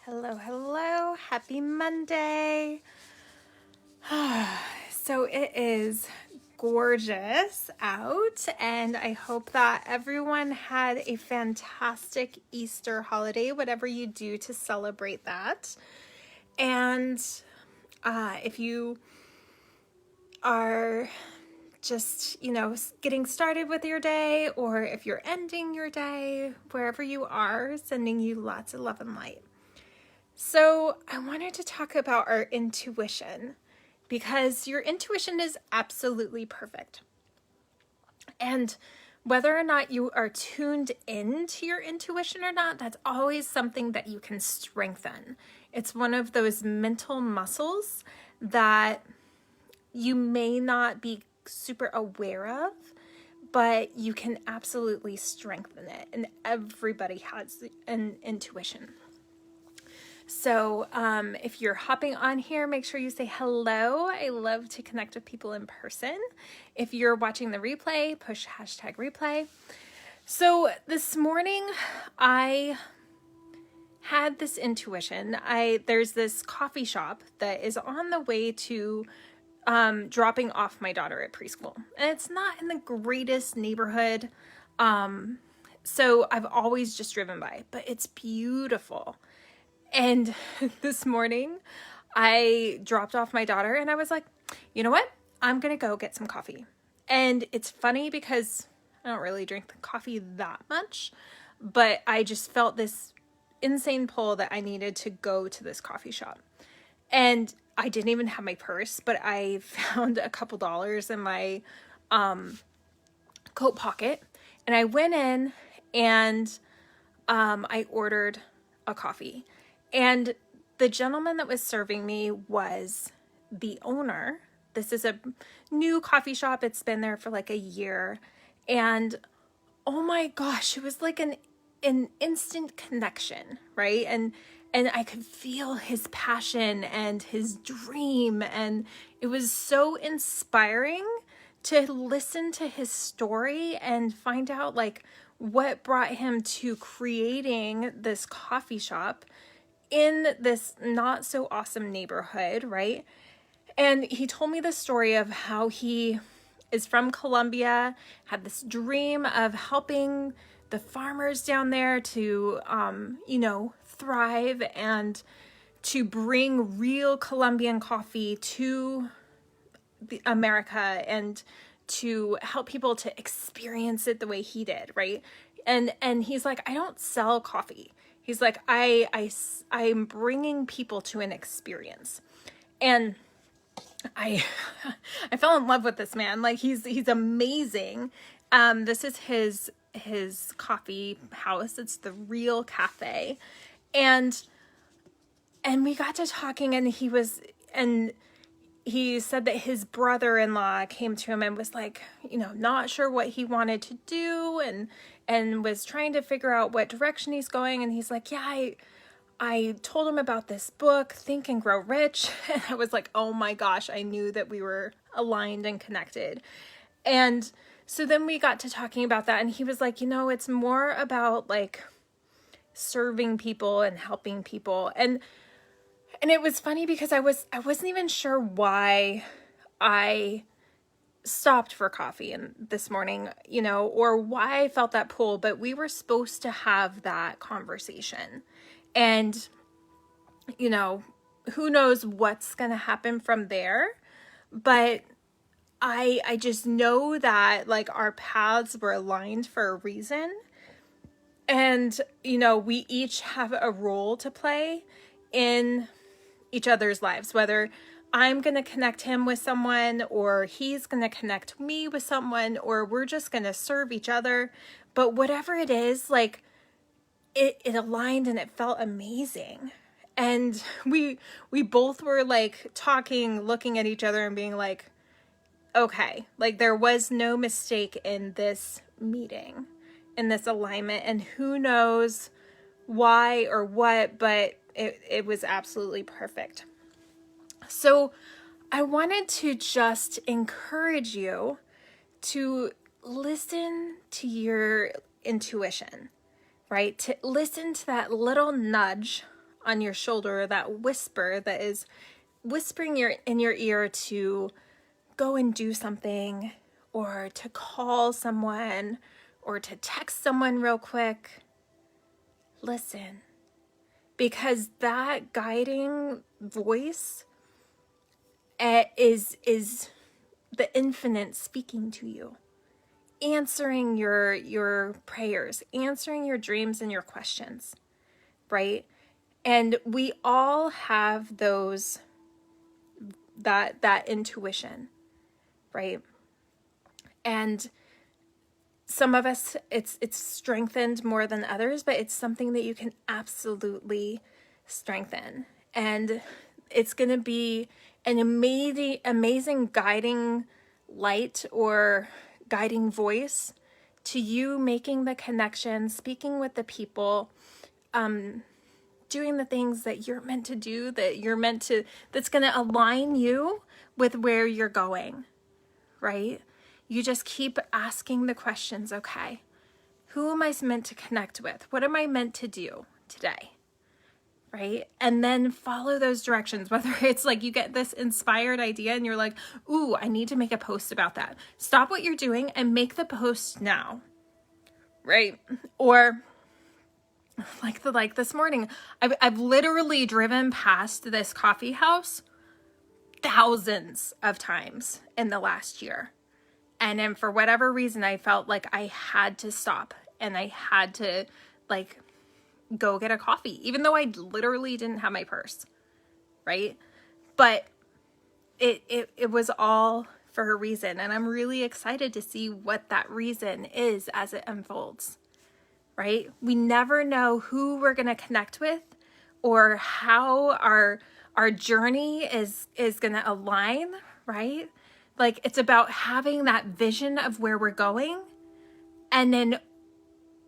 Hello, hello. Happy Monday. So it is gorgeous out, and I hope that everyone had a fantastic Easter holiday, whatever you do to celebrate that. And if you are just, getting started with your day, or if you're ending your day, wherever you are, sending you lots of love and light. So I wanted to talk about our intuition, because your intuition is absolutely perfect. And whether or not you are tuned into your intuition or not, that's always something that you can strengthen. It's one of those mental muscles that you may not be super aware of, but you can absolutely strengthen it. And everybody has an intuition. So if you're hopping on here, make sure you say hello. I love to connect with people in person. If you're watching the replay, push #replay. So this morning, I had this intuition. There's this coffee shop that is on the way to dropping off my daughter at preschool. And it's not in the greatest neighborhood. So I've always just driven by, but it's beautiful. And this morning, I dropped off my daughter and I was like, you know what? I'm going to go get some coffee. And it's funny because I don't really drink the coffee that much, but I just felt this insane pull that I needed to go to this coffee shop. And I didn't even have my purse, but I found a couple dollars in my coat pocket. And I went in and I ordered a coffee. And the gentleman that was serving me was the owner. This is a new coffee shop. It's been there for like a year. And oh my gosh, it was like an instant connection, right? And I could feel his passion and his dream. And it was so inspiring to listen to his story and find out like what brought him to creating this coffee shop in this not so awesome neighborhood, right? And he told me the story of how he is from Colombia, had this dream of helping the farmers down there to, thrive and to bring real Colombian coffee to America and to help people to experience it the way he did, right? And he's like, I don't sell coffee. He's like, I'm bringing people to an experience. And I fell in love with this man. Like he's amazing. This is his coffee house. It's the Real Cafe. And we got to talking, and he said that his brother-in-law came to him and was like, not sure what he wanted to do and was trying to figure out what direction he's going. And he's like, yeah, I told him about this book, Think and Grow Rich. And I was like, oh my gosh, I knew that we were aligned and connected. And so then we got to talking about that, and he was like, it's more about like serving people and helping people. And it was funny because I wasn't even sure why I stopped for coffee this morning, or why I felt that pull, but we were supposed to have that conversation. And, who knows what's going to happen from there, but I just know that like our paths were aligned for a reason. And, we each have a role to play in each other's lives, whether I'm going to connect him with someone, or he's going to connect me with someone, or we're just going to serve each other. But whatever it is, like it aligned and it felt amazing. And we both were like talking, looking at each other and being like, okay, like there was no mistake in this meeting, in this alignment, and who knows why or what, but it was absolutely perfect. So I wanted to just encourage you to listen to your intuition, right? To listen to that little nudge on your shoulder, or that whisper that is whispering in your ear to go and do something, or to call someone, or to text someone real quick, listen. Because that guiding voice is the infinite speaking to you, answering your prayers, answering your dreams and your questions, right? And we all have that intuition, right? And some of us, it's strengthened more than others, but it's something that you can absolutely strengthen. And it's going to be an amazing guiding light or guiding voice to you, making the connection, speaking with the people, doing the things that you're meant to do, that's going to align you with where you're going, right? You just keep asking the questions, okay, who am I meant to connect with? What am I meant to do today? Right? And then follow those directions, whether it's like you get this inspired idea and you're like, ooh, I need to make a post about that. Stop what you're doing and make the post now, right? Or like this morning, I've literally driven past this coffee house thousands of times in the last year. And then for whatever reason, I felt like I had to stop and I had to like go get a coffee, even though I literally didn't have my purse, right? But it was all for a reason. And I'm really excited to see what that reason is as it unfolds, right? We never know who we're going to connect with or how our journey is going to align, right? Like, it's about having that vision of where we're going and then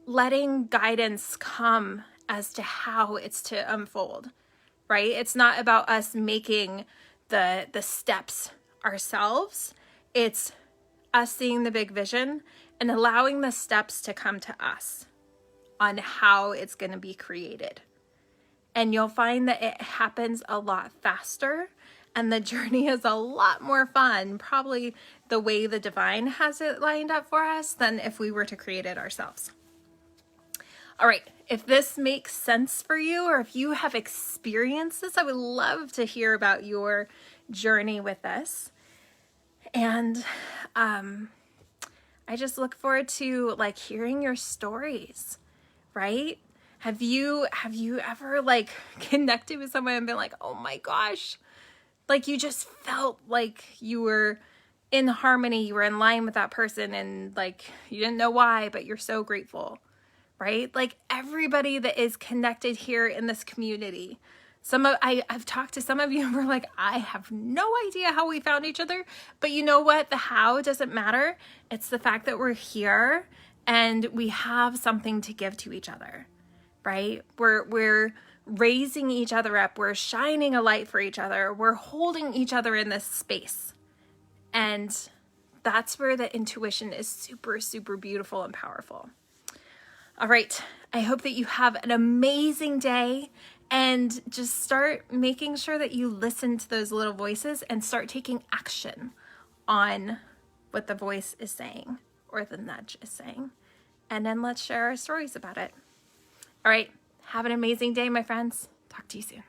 letting guidance come as to how it's to unfold, right? It's not about us making the steps ourselves. It's us seeing the big vision and allowing the steps to come to us on how it's going to be created. And you'll find that it happens a lot faster and the journey is a lot more fun, probably the way the divine has it lined up for us, than if we were to create it ourselves. All right, if this makes sense for you, or if you have experienced this, I would love to hear about your journey with this. And I just look forward to like hearing your stories, right? Have you ever like connected with someone and been like, oh my gosh, like you just felt like you were in harmony, you were in line with that person, and like you didn't know why, but you're so grateful, right? Like everybody that is connected here in this community. I've talked to some of you and we're like, I have no idea how we found each other, but you know what? The how doesn't matter. It's the fact that we're here and we have something to give to each other, right? We're raising each other up. We're shining a light for each other. We're holding each other in this space. And that's where the intuition is super, super beautiful and powerful. All right. I hope that you have an amazing day, and just start making sure that you listen to those little voices and start taking action on what the voice is saying or the nudge is saying. And then let's share our stories about it. All right. Have an amazing day, my friends. Talk to you soon.